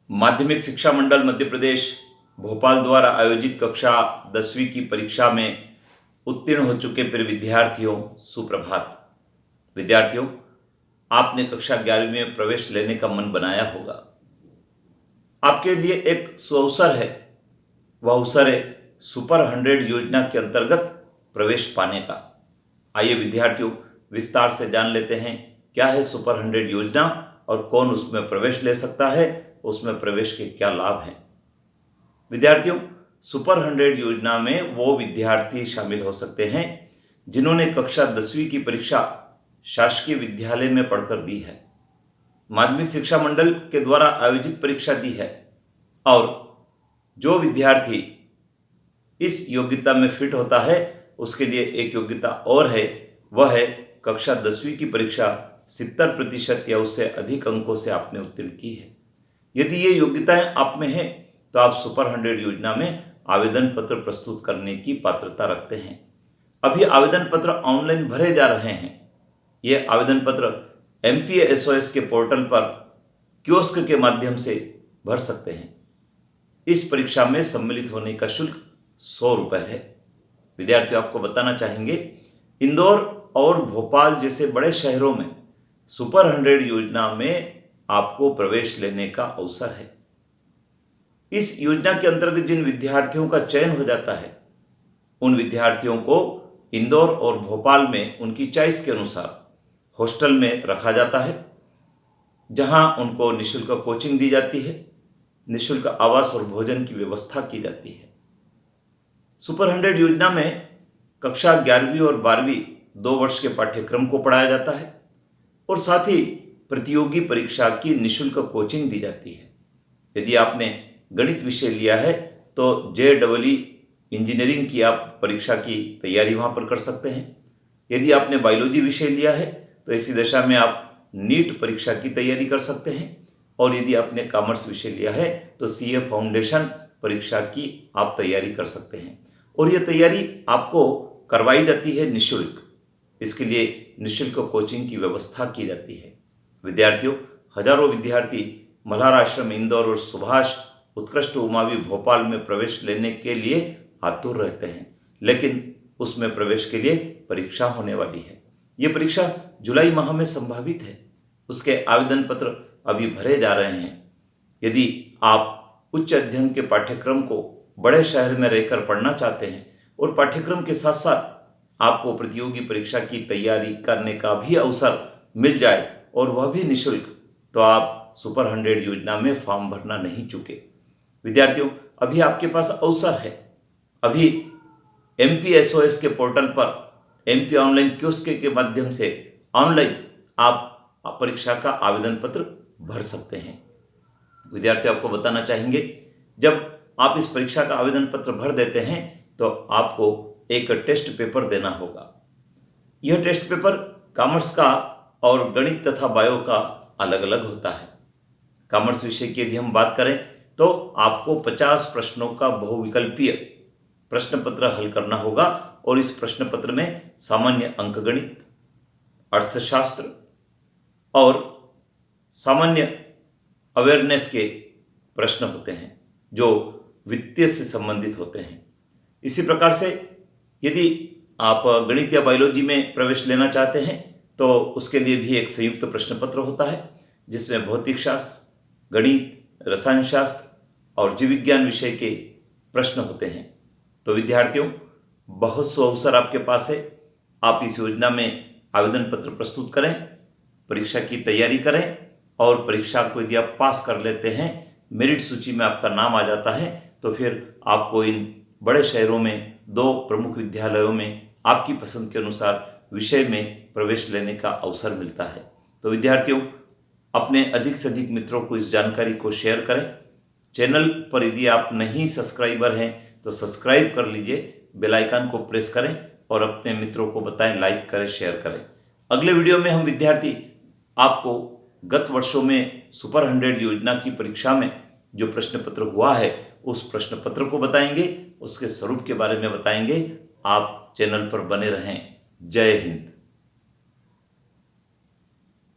माध्यमिक शिक्षा मंडल मध्य प्रदेश भोपाल द्वारा आयोजित कक्षा 10वीं की परीक्षा में उत्तीर्ण हो चुके प्रिय विद्यार्थियों, सुप्रभात। विद्यार्थियों, आपने कक्षा 11वीं में प्रवेश लेने का मन बनाया होगा। आपके लिए एक सुअवसर है, वह अवसर है सुपर 100 योजना के अंतर्गत प्रवेश पाने का। आइए विद्यार्थियों, विस्तार से जान लेते हैं क्या है सुपर 100 योजना और कौन उसमें प्रवेश ले सकता है, उसमें प्रवेश के क्या लाभ हैं। विद्यार्थियों, सुपर 100 योजना में वो विद्यार्थी शामिल हो सकते हैं जिन्होंने कक्षा 10वीं की परीक्षा शासकीय विद्यालय में पढ़कर दी है, माध्यमिक शिक्षा मंडल के द्वारा आयोजित परीक्षा दी है, और जो विद्यार्थी इस योग्यता में फिट होता है उसके लिए एक योग्यता और है, वह है कक्षा 10वीं की परीक्षा 70% या उससे अधिक अंकों से आपने उत्तीर्ण की है। यदि ये योग्यताएं आप में हैं तो आप सुपर 100 योजना में आवेदन पत्र प्रस्तुत करने की पात्रता रखते हैं। अभी आवेदन पत्र ऑनलाइन भरे जा रहे हैं। ये आवेदन पत्र MPSOS के पोर्टल पर कियोस्क के माध्यम से भर सकते हैं। इस परीक्षा में सम्मिलित होने का शुल्क 100 रुपये है। विद्यार्थियों, आपको बताना चाहेंगे, इंदौर और भोपाल जैसे बड़े शहरों में सुपर 100 योजना में आपको प्रवेश लेने का अवसर है। इस योजना के अंतर्गत जिन विद्यार्थियों का चयन हो जाता है, उन विद्यार्थियों को इंदौर और भोपाल में उनकी चॉइस के अनुसार हॉस्टल में रखा जाता है, जहां उनको निःशुल्क कोचिंग दी जाती है, निःशुल्क आवास और भोजन की व्यवस्था की जाती है। सुपर 100 योजना में कक्षा 11वीं और 12वीं 2 वर्ष के पाठ्यक्रम को पढ़ाया जाता है और साथ ही प्रतियोगी परीक्षा की निःशुल्क कोचिंग दी जाती है। यदि आपने गणित विषय लिया है तो JEE इंजीनियरिंग की आप परीक्षा की तैयारी वहाँ पर कर सकते हैं। यदि आपने बायोलॉजी विषय लिया है तो इसी दशा में आप नीट परीक्षा की तैयारी कर सकते हैं, और यदि आपने कॉमर्स विषय लिया है तो CA फाउंडेशन परीक्षा की आप तैयारी कर सकते हैं, और ये तैयारी आपको करवाई जाती है निःशुल्क। इसके लिए निःशुल्क कोचिंग की व्यवस्था की जाती है। विद्यार्थियों, हजारों विद्यार्थी मल्हार आश्रम इंदौर और सुभाष उत्कृष्ट उमावी भोपाल में प्रवेश लेने के लिए आतुर रहते हैं, लेकिन उसमें प्रवेश के लिए परीक्षा होने वाली है। ये परीक्षा जुलाई माह में संभावित है। उसके आवेदन पत्र अभी भरे जा रहे हैं। यदि आप उच्च अध्ययन के पाठ्यक्रम को बड़े शहर में रहकर पढ़ना चाहते हैं और पाठ्यक्रम के साथ साथ आपको प्रतियोगी परीक्षा की तैयारी करने का भी अवसर मिल जाए और वह भी निःशुल्क, तो आप सुपर 100 योजना में फॉर्म भरना नहीं चूके। विद्यार्थियों, अभी आपके पास अवसर है। अभी MPSOS के पोर्टल पर MP ऑनलाइन कियोस्क के माध्यम से ऑनलाइन आप परीक्षा का आवेदन पत्र भर सकते हैं। विद्यार्थी, आपको बताना चाहेंगे, जब आप इस परीक्षा का आवेदन पत्र भर देते हैं तो आपको एक टेस्ट पेपर देना होगा। यह टेस्ट पेपर कॉमर्स का और गणित तथा बायो का अलग अलग होता है। कॉमर्स विषय की यदि हम बात करें तो आपको 50 प्रश्नों का बहुविकल्पीय प्रश्न पत्र हल करना होगा, और इस प्रश्न पत्र में सामान्य अंकगणित, अर्थशास्त्र और सामान्य अवेयरनेस के प्रश्न होते हैं जो वित्तीय से संबंधित होते हैं। इसी प्रकार से यदि आप गणित या बायोलॉजी में प्रवेश लेना चाहते हैं तो उसके लिए भी एक संयुक्त प्रश्न पत्र होता है, जिसमें भौतिक शास्त्र, गणित, रसायन शास्त्र और जीव विज्ञान विषय के प्रश्न होते हैं। तो विद्यार्थियों, बहुत से अवसर आपके पास है। आप इस योजना में आवेदन पत्र प्रस्तुत करें, परीक्षा की तैयारी करें, और परीक्षा को यदि आप पास कर लेते हैं, मेरिट सूची में आपका नाम आ जाता है, तो फिर आपको इन बड़े शहरों में 2 प्रमुख विद्यालयों में आपकी पसंद के अनुसार विषय में प्रवेश लेने का अवसर मिलता है। तो विद्यार्थियों, अपने अधिक से अधिक मित्रों को इस जानकारी को शेयर करें। चैनल पर यदि आप नहीं सब्सक्राइबर हैं तो सब्सक्राइब कर लीजिए, बेल आइकन को प्रेस करें और अपने मित्रों को बताएं, लाइक करें, शेयर करें। अगले वीडियो में हम विद्यार्थी आपको गत वर्षों में सुपर 100 योजना की परीक्षा में जो प्रश्न पत्र हुआ है उस प्रश्न पत्र को बताएंगे, उसके स्वरूप के बारे में बताएंगे। आप चैनल पर बने रहें। जय हिंद।